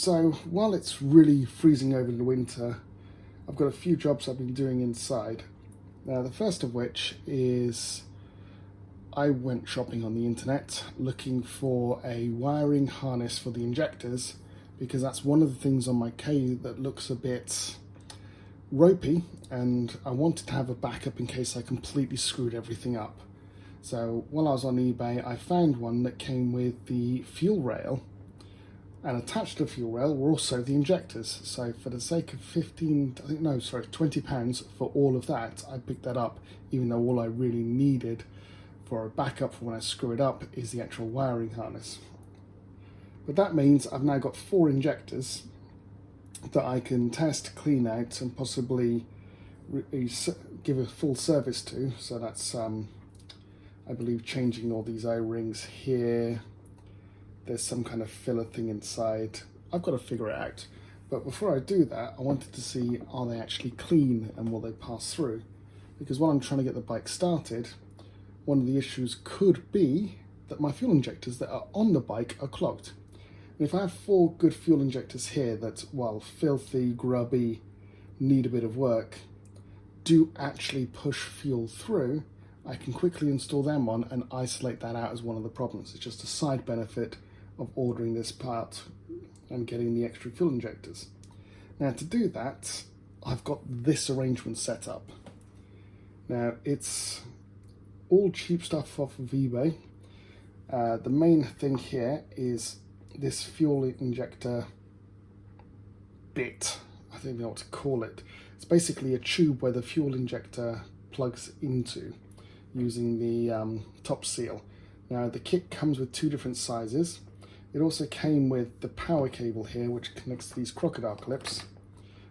So while it's really freezing over the winter, I've got a few jobs I've been doing inside. Now, the first of which is I went shopping on the internet looking for a wiring harness for the injectors, because that's one of the things on my K that looks a bit ropey, and I wanted to have a backup in case I completely screwed everything up. So while I was on eBay, I found one that came with the fuel rail, and attached to the fuel rail were also the injectors. So for the sake of £20 for all of that, I picked that up, even though all I really needed for a backup for when I screw it up is the actual wiring harness. But that means I've now got 4 injectors that I can test, clean out, and possibly give a full service to. So that's, I believe, changing all these O-rings here. There's some kind of filler thing inside. I've got to figure it out. But before I do that, I wanted to see, are they actually clean and will they pass through? Because while I'm trying to get the bike started, one of the issues could be that my fuel injectors that are on the bike are clogged. And if I have 4 good fuel injectors here that, while filthy, grubby, need a bit of work, do actually push fuel through, I can quickly install them on and isolate that out as one of the problems. It's just a side benefit of ordering this part and getting the extra fuel injectors. Now, to do that, I've got this arrangement set up. Now, it's all cheap stuff off of eBay. The main thing here is this fuel injector bit. I don't know what to call it. It's basically a tube where the fuel injector plugs into, using the top seal. Now, the kit comes with 2 different sizes. It also came with the power cable here, which connects to these crocodile clips,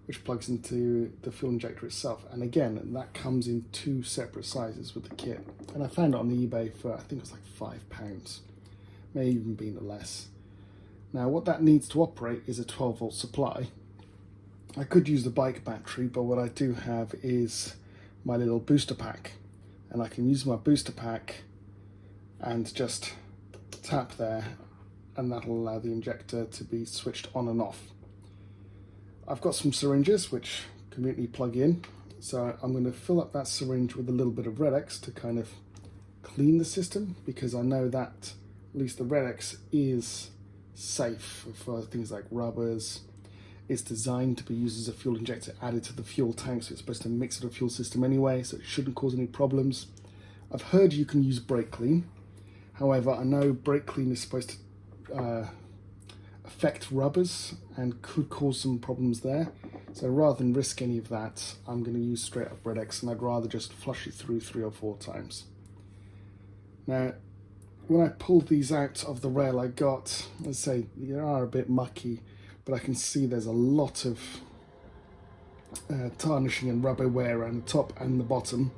which plugs into the fuel injector itself. And again, that comes in 2 separate sizes with the kit. And I found it on eBay for, I think it was like £5. May even been less. Now, what that needs to operate is a 12-volt supply. I could use the bike battery, but what I do have is my little booster pack. And I can use my booster pack and just tap there, and that'll allow the injector to be switched on and off. I've got some syringes which conveniently plug in, so I'm going to fill up that syringe with a little bit of Red X to kind of clean the system, because I know that at least the Red X is safe for things like rubbers. It's designed to be used as a fuel injector added to the fuel tank, so it's supposed to mix with the fuel system anyway, so it shouldn't cause any problems. I've heard you can use brake clean. However, I know brake clean is supposed to affect rubbers and could cause some problems there. So rather than risk any of that, I'm going to use straight up Red X, and I'd rather just flush it through 3 or 4 times. Now, when I pulled these out of the rail, I got, let's say, they are a bit mucky, but I can see there's a lot of tarnishing and rubber wear around the top and the bottom.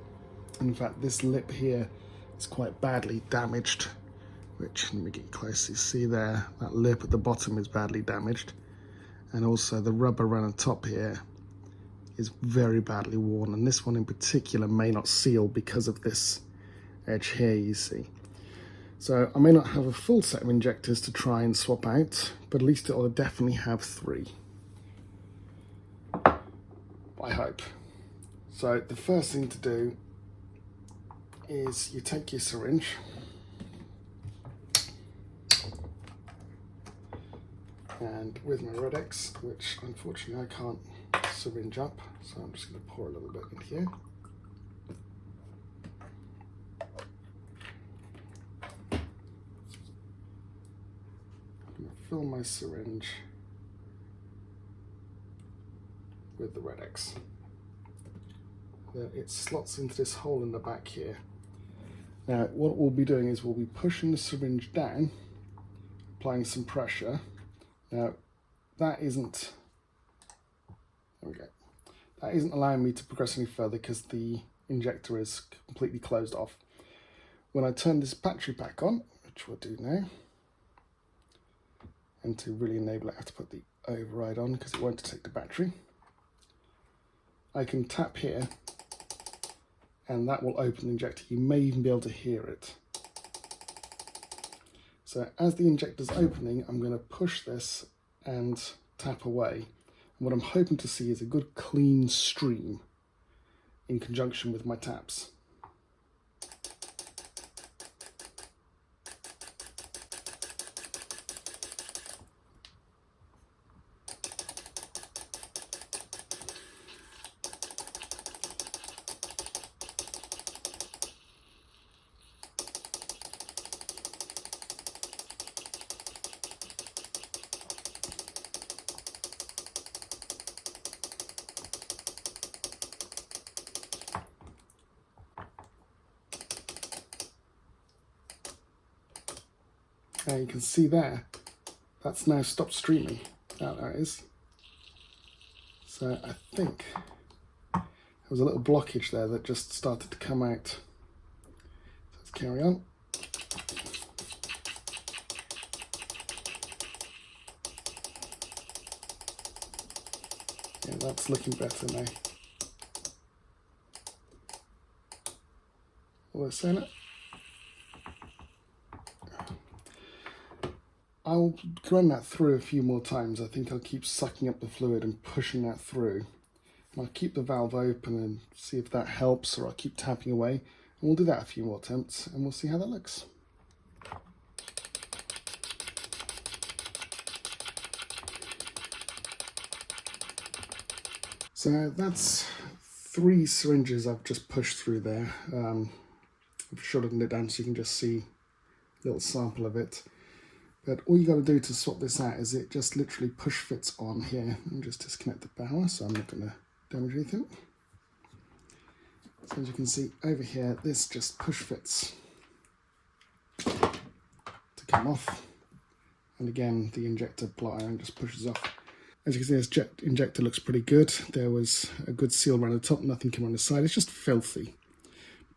And in fact, this lip here is quite badly damaged, which, let me get close, you see there, that lip at the bottom is badly damaged. And also the rubber around the top here is very badly worn, and this one in particular may not seal because of this edge here, you see. So I may not have a full set of injectors to try and swap out, but at least it'll definitely have 3. I hope. So the first thing to do is you take your syringe, and with my Red X, which unfortunately I can't syringe up, so I'm just going to pour a little bit in here. Fill my syringe with the Red X. Then it slots into this hole in the back here. Now, what we'll be doing is we'll be pushing the syringe down, applying some pressure. Now, that isn't allowing me to progress any further because the injector is completely closed off. When I turn this battery pack on, which we'll do now, and to really enable it, I have to put the override on because it won't detect the battery. I can tap here and that will open the injector. You may even be able to hear it. So as the injector's opening, I'm going to push this and tap away. And what I'm hoping to see is a good clean stream in conjunction with my taps. Now you can see there, that's now stopped streaming. That is. So I think there was a little blockage there that just started to come out. So let's carry on. Yeah, that's looking better now. Will I say it? I'll run that through a few more times. I think I'll keep sucking up the fluid and pushing that through. And I'll keep the valve open and see if that helps, or I'll keep tapping away. And we'll do that a few more attempts and we'll see how that looks. So that's 3 syringes I've just pushed through there. I've shortened it down so you can just see a little sample of it. But all you got to do to swap this out is it just literally push fits on here. And just disconnect the power, so I'm not going to damage anything. So as you can see over here, this just push fits to come off. And again, the injector plot iron just pushes off. As you can see, this injector looks pretty good. There was a good seal around the top, nothing came on the side. It's just filthy.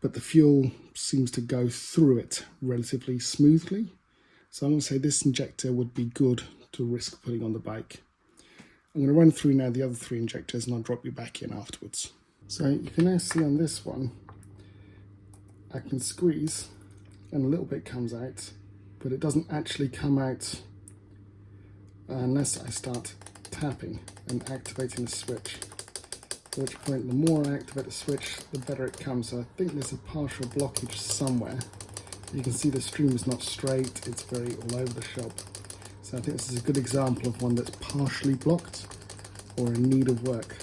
But the fuel seems to go through it relatively smoothly. So I'm going to say this injector would be good to risk putting on the bike. I'm going to run through now the other 3 injectors and I'll drop you back in afterwards. So you can now see on this one, I can squeeze and a little bit comes out, but it doesn't actually come out unless I start tapping and activating the switch. At which point, the more I activate the switch, the better it comes. So I think there's a partial blockage somewhere. You can see the stream is not straight, it's very all over the shop. So I think this is a good example of one that's partially blocked or in need of work.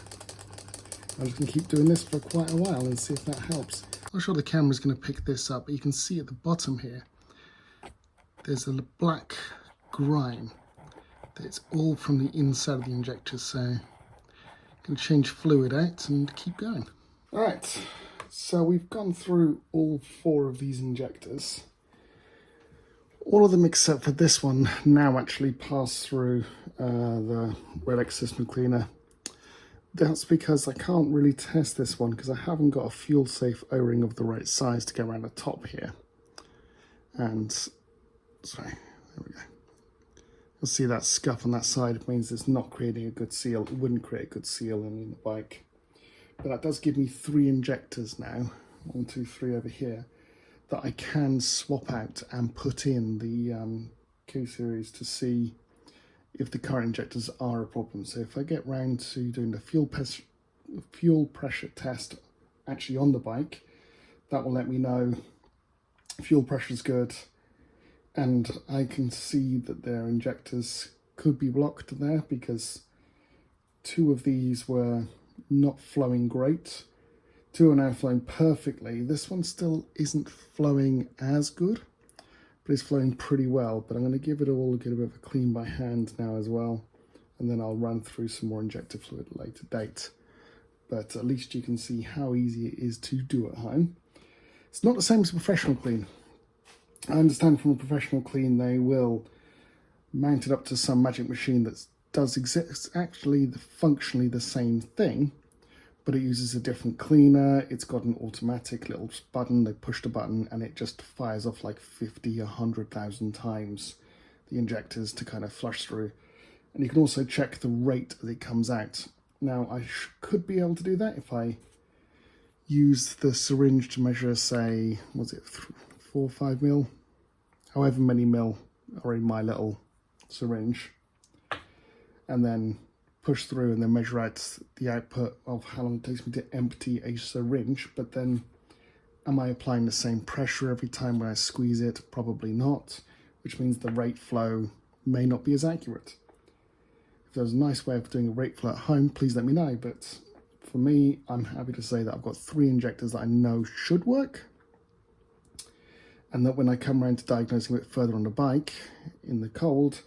I'm just going to keep doing this for quite a while and see if that helps. I'm not sure the camera's going to pick this up, but you can see at the bottom here, there's a black grime that's all from the inside of the injector. So I'm going to change fluid out and keep going. All right. So we've gone through all 4 of these injectors. All of them except for this one now actually pass through the Relic system cleaner. That's because I can't really test this one because I haven't got a fuel safe O-ring of the right size to go around the top here. And, sorry, there we go. You'll see that scuff on that side. It means it's not creating a good seal. It wouldn't create a good seal in the bike. But that does give me 3 injectors now, 1, 2, 3 over here, that I can swap out and put in the K series to see if the current injectors are a problem. So if I get round to doing the fuel pressure test actually on the bike, that will let me know fuel pressure is good, and I can see that their injectors could be blocked there because 2 of these were not flowing great. 2 are now flowing perfectly. This one still isn't flowing as good, but it's flowing pretty well. But I'm going to give it all a bit of a clean by hand now as well, and then I'll run through some more injector fluid at a later date. But at least you can see how easy it is to do at home. It's not the same as a professional clean. I understand from a professional clean they will mount it up to some magic machine that does exist, actually functionally the same thing, but it uses a different cleaner. It's got an automatic little button. They push the button and it just fires off like 50, 100,000 times the injectors to kind of flush through. And you can also check the rate that it comes out. Now I could be able to do that if I use the syringe to measure, say, was it 4 or 5 mil? However many mil are in my little syringe. and then push through and then measure out the output of how long it takes me to empty a syringe. But then, am I applying the same pressure every time when I squeeze it? Probably not, which means the rate flow may not be as accurate. If there's a nice way of doing a rate flow at home, please let me know. But for me, I'm happy to say that I've got 3 injectors that I know should work, and that when I come around to diagnosing a bit further on the bike in the cold,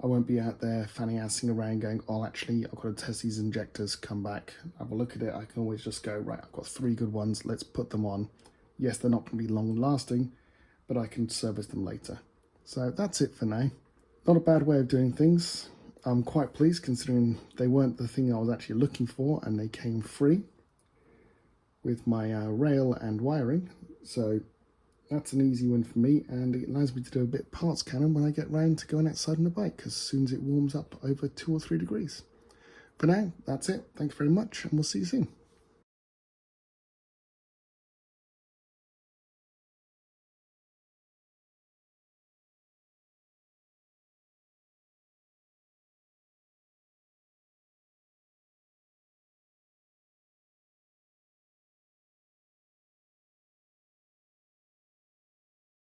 I won't be out there fanny-assing around going, oh, actually, I've got to test these injectors, come back, have a look at it. I can always just go, right, I've got 3 good ones, let's put them on. Yes, they're not going to be long-lasting, but I can service them later. So that's it for now. Not a bad way of doing things. I'm quite pleased considering they weren't the thing I was actually looking for, and they came free with my rail and wiring. So that's an easy win for me, and it allows me to do a bit of parts cannon when I get round to going outside on the bike, as soon as it warms up over 2 or 3 degrees. For now, that's it. Thanks very much, and we'll see you soon.